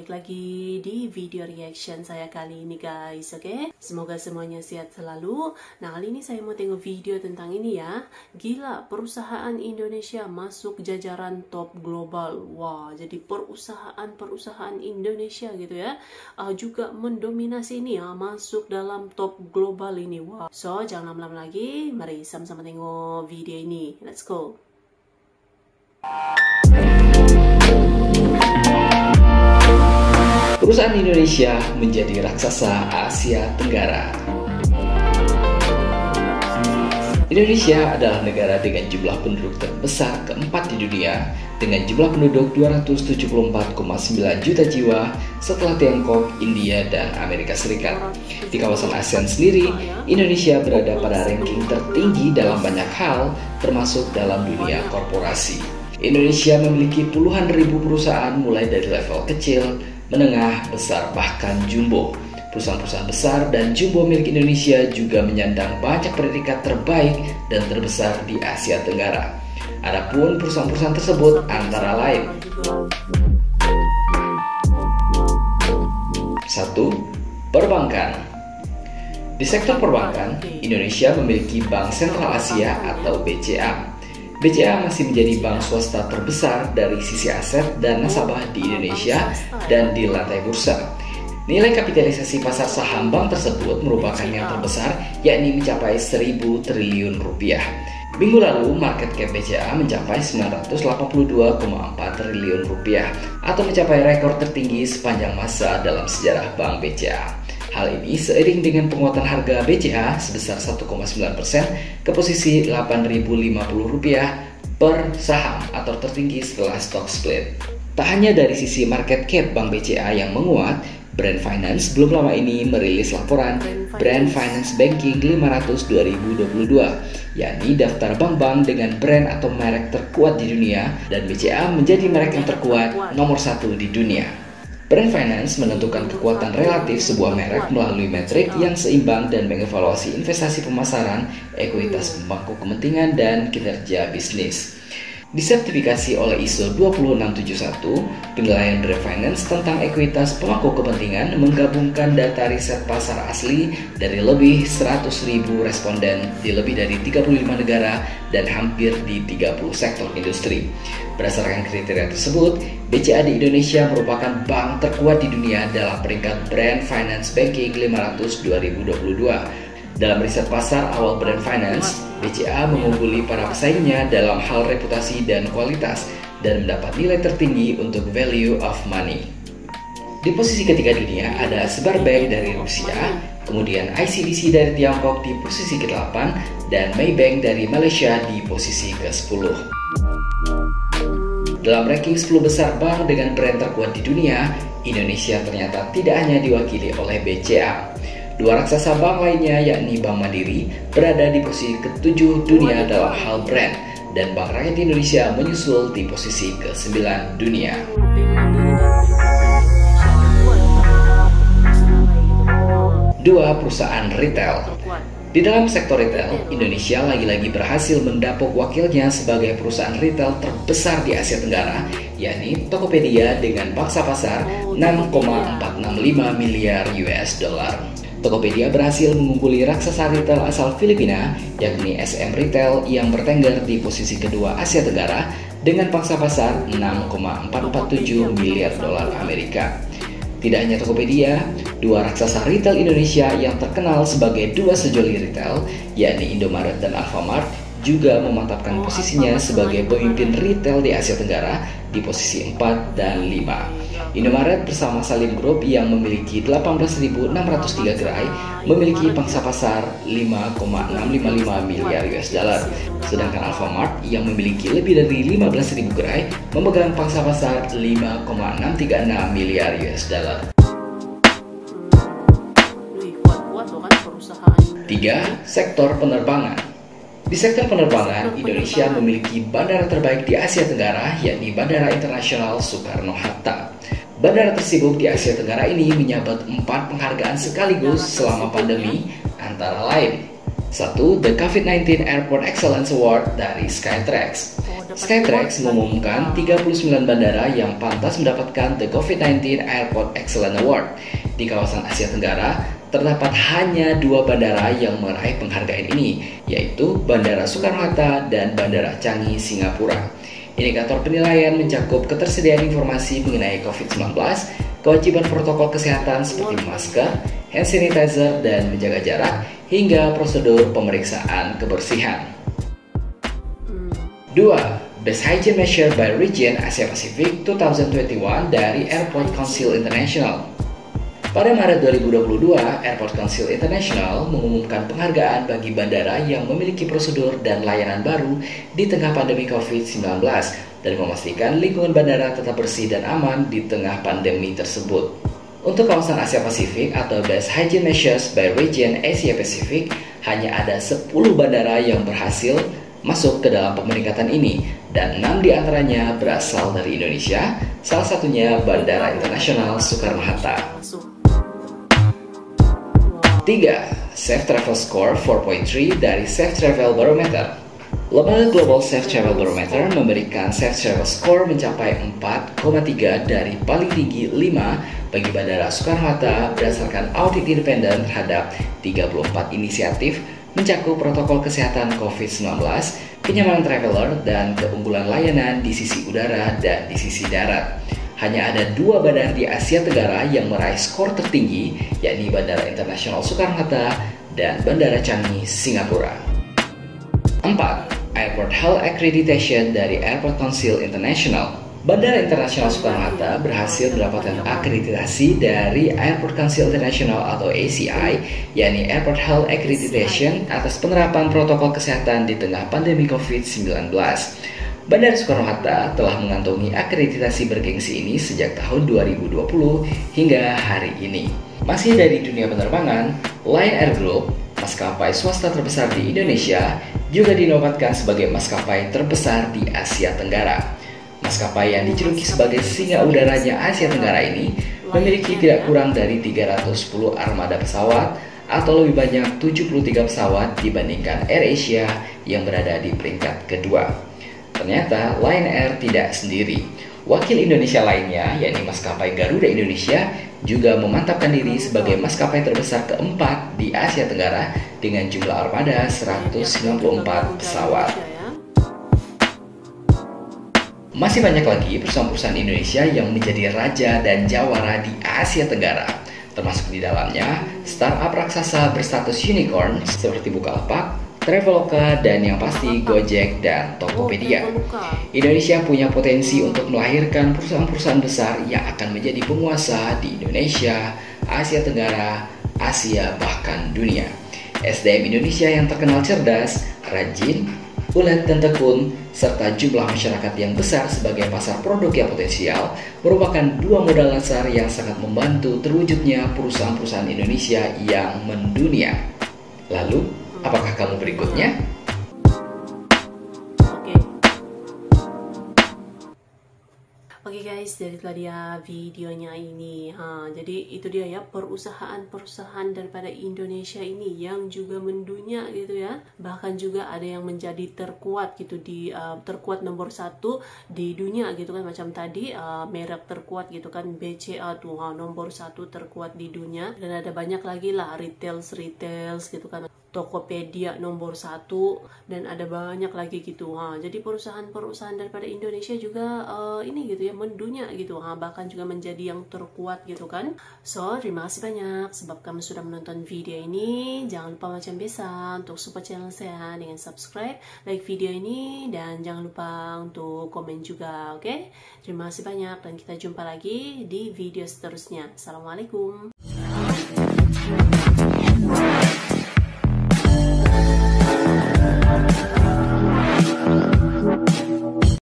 balik lagi di video reaction saya kali ini guys, oke? Semoga semuanya sehat selalu. Nah, kali ini saya mau tengok video tentang ini ya. Gila, perusahaan Indonesia masuk jajaran top global. Wah, jadi perusahaan Indonesia gitu ya, juga mendominasi ini ya, masuk dalam top global ini. Wah, so jangan lama-lama lagi, mari sama-sama tengok video ini. Let's go. Perusahaan Indonesia menjadi raksasa Asia Tenggara. Indonesia adalah negara dengan jumlah penduduk terbesar keempat di dunia dengan jumlah penduduk 274,9 juta jiwa setelah Tiongkok, India, dan Amerika Serikat. Di kawasan ASEAN sendiri, Indonesia berada pada ranking tertinggi dalam banyak hal, termasuk dalam dunia korporasi. Indonesia memiliki puluhan ribu perusahaan mulai dari level kecil, menengah, besar, bahkan jumbo. Perusahaan-perusahaan besar dan jumbo milik Indonesia juga menyandang banyak predikat terbaik dan terbesar di Asia Tenggara. Adapun perusahaan-perusahaan tersebut antara lain: 1. Perbankan. Di sektor perbankan, Indonesia memiliki Bank Sentral Asia atau BCA. BCA masih menjadi bank swasta terbesar dari sisi aset dan nasabah di Indonesia dan di lantai bursa. Nilai kapitalisasi pasar saham bank tersebut merupakan yang terbesar, yakni mencapai 1.000 triliun rupiah. Minggu lalu, market cap BCA mencapai 982,4 triliun rupiah atau mencapai rekor tertinggi sepanjang masa dalam sejarah bank BCA. Hal ini seiring dengan penguatan harga BCA sebesar 1,9% ke posisi Rp8.050 per saham atau tertinggi setelah stock split. Tak hanya dari sisi market cap Bank BCA yang menguat, Brand Finance belum lama ini merilis laporan Brand Finance Banking 500 2022, yakni daftar bank-bank dengan brand atau merek terkuat di dunia, dan BCA menjadi merek yang terkuat nomor 1 di dunia. Brand Finance menentukan kekuatan relatif sebuah merek melalui metrik yang seimbang dan mengevaluasi investasi pemasaran, ekuitas pemangku kepentingan, dan kinerja bisnis. Disertifikasi oleh ISO 20671, penilaian Brand Finance tentang ekuitas pemangku kepentingan menggabungkan data riset pasar asli dari lebih 100.000 responden di lebih dari 35 negara dan hampir di 30 sektor industri. Berdasarkan kriteria tersebut, BCA di Indonesia merupakan bank terkuat di dunia dalam peringkat Brand Finance Banking 500 2022. Dalam riset pasar awal Brand Finance, BCA mengungguli para pesaingnya dalam hal reputasi dan kualitas dan mendapat nilai tertinggi untuk value of money. Di posisi ketiga dunia ada Sberbank dari Rusia, kemudian ICBC dari Tiongkok di posisi ke-8, dan Maybank dari Malaysia di posisi ke-10. Dalam ranking 10 besar bank dengan brand terkuat di dunia, Indonesia ternyata tidak hanya diwakili oleh BCA. Dua raksasa bank lainnya, yakni Bank Mandiri, berada di posisi ke-7 dunia dalam hal brand, dan Bank Rakyat Indonesia menyusul di posisi ke-9 dunia. 2. Perusahaan retail. Di dalam sektor retail, Indonesia lagi-lagi berhasil mendapuk wakilnya sebagai perusahaan retail terbesar di Asia Tenggara, yakni Tokopedia dengan pangsa pasar 6,465 miliar US dollar. Tokopedia berhasil mengungguli raksasa retail asal Filipina, yakni SM Retail yang bertengger di posisi kedua Asia Tenggara dengan pangsa pasar 6,447 miliar dolar Amerika. Tidak hanya Tokopedia, dua raksasa retail Indonesia yang terkenal sebagai dua sejoli retail, yakni Indomaret dan Alfamart, juga memantapkan posisinya sebagai pemimpin retail di Asia Tenggara di posisi 4 dan 5. Indomaret bersama Salim Group yang memiliki 18.603 gerai memiliki pangsa pasar 5,655 miliar US dollar. Sedangkan Alfamart yang memiliki lebih dari 15.000 gerai memegang pangsa pasar 5,636 miliar US dollar. 3. Sektor penerbangan. Di sektor penerbangan, Indonesia memiliki bandara terbaik di Asia Tenggara, yakni Bandara Internasional Soekarno-Hatta. Bandara tersibuk di Asia Tenggara ini menyabet 4 penghargaan sekaligus selama pandemi, antara lain: 1. The COVID-19 Airport Excellence Award dari Skytrax. Skytrax mengumumkan 39 bandara yang pantas mendapatkan The COVID-19 Airport Excellence Award. Di kawasan Asia Tenggara, terdapat hanya 2 bandara yang meraih penghargaan ini, yaitu Bandara Soekarno-Hatta dan Bandara Changi, Singapura. Indikator penilaian mencakup ketersediaan informasi mengenai COVID-19, kewajiban protokol kesehatan seperti masker, hand sanitizer, dan menjaga jarak, hingga prosedur pemeriksaan kebersihan. 2. Best Hygiene Measure by Region Asia Pacific 2021 dari Airport Council International. Pada Maret 2022, Airport Council International mengumumkan penghargaan bagi bandara yang memiliki prosedur dan layanan baru di tengah pandemi COVID-19 dan memastikan lingkungan bandara tetap bersih dan aman di tengah pandemi tersebut. Untuk kawasan Asia Pasifik atau Best Hygiene Measures by Region Asia Pacific, hanya ada 10 bandara yang berhasil masuk ke dalam pemeringkatan ini, dan 6 diantaranya berasal dari Indonesia, salah satunya Bandara Internasional Soekarno-Hatta. 3. Safe Travel Score 4.3 dari Safe Travel Barometer. Lembaga Global Safe Travel Barometer memberikan Safe Travel Score mencapai 4,3 dari paling tinggi 5 bagi Bandara Soekarno-Hatta berdasarkan audit independen terhadap 34 inisiatif mencakup protokol kesehatan COVID-19, kenyamanan traveler, dan keunggulan layanan di sisi udara dan di sisi darat. Hanya ada 2 bandara di Asia Tenggara yang meraih skor tertinggi, yakni Bandara Internasional Soekarno-Hatta dan Bandara Changi, Singapura. 4. Airport Health Accreditation dari Airport Council International. Bandara Internasional Soekarno-Hatta berhasil mendapatkan akreditasi dari Airport Council International atau ACI, yakni Airport Health Accreditation atas penerapan protokol kesehatan di tengah pandemi COVID-19. Bandara Soekarno-Hatta telah mengantongi akreditasi bergengsi ini sejak tahun 2020 hingga hari ini. Masih dari dunia penerbangan, Lion Air Group, maskapai swasta terbesar di Indonesia, juga dinobatkan sebagai maskapai terbesar di Asia Tenggara. Maskapai yang dijuluki sebagai singa udaranya Asia Tenggara ini memiliki tidak kurang dari 310 armada pesawat atau lebih banyak 73 pesawat dibandingkan AirAsia yang berada di peringkat kedua. Ternyata Lion Air tidak sendiri. Wakil Indonesia lainnya, yakni maskapai Garuda Indonesia, juga memantapkan diri sebagai maskapai terbesar keempat di Asia Tenggara dengan jumlah armada 194 pesawat. Masih banyak lagi perusahaan-perusahaan Indonesia yang menjadi raja dan jawara di Asia Tenggara, termasuk di dalamnya startup raksasa berstatus unicorn seperti Bukalapak, Traveloka, dan yang pasti Gojek dan Tokopedia. Indonesia punya potensi untuk melahirkan perusahaan-perusahaan besar yang akan menjadi penguasa di Indonesia, Asia Tenggara, Asia, bahkan dunia. SDM Indonesia yang terkenal cerdas, rajin, ulet, dan tekun, serta jumlah masyarakat yang besar sebagai pasar produk yang potensial merupakan 2 modal dasar yang sangat membantu terwujudnya perusahaan-perusahaan Indonesia yang mendunia. Lalu, apakah kamu berikutnya? Oke guys, jadi itulah dia videonya ini. Jadi itu dia ya, perusahaan-perusahaan daripada Indonesia ini yang juga mendunia gitu ya. Bahkan juga ada yang menjadi terkuat gitu di terkuat nomor 1 di dunia gitu kan, macam tadi merek terkuat gitu kan, BCA tuh nomor 1 terkuat di dunia. Dan ada banyak lagi lah retails gitu kan, Tokopedia nomor 1, dan ada banyak lagi gitu. Jadi perusahaan-perusahaan daripada Indonesia juga ini gitu ya, mendunia gitu, bahkan juga menjadi yang terkuat gitu kan. So, terima kasih banyak sebab kamu sudah menonton video ini. Jangan lupa macam biasa untuk support channel saya dengan subscribe, like video ini, dan jangan lupa untuk komen juga, oke? Terima kasih banyak dan kita jumpa lagi di video seterusnya. Assalamualaikum.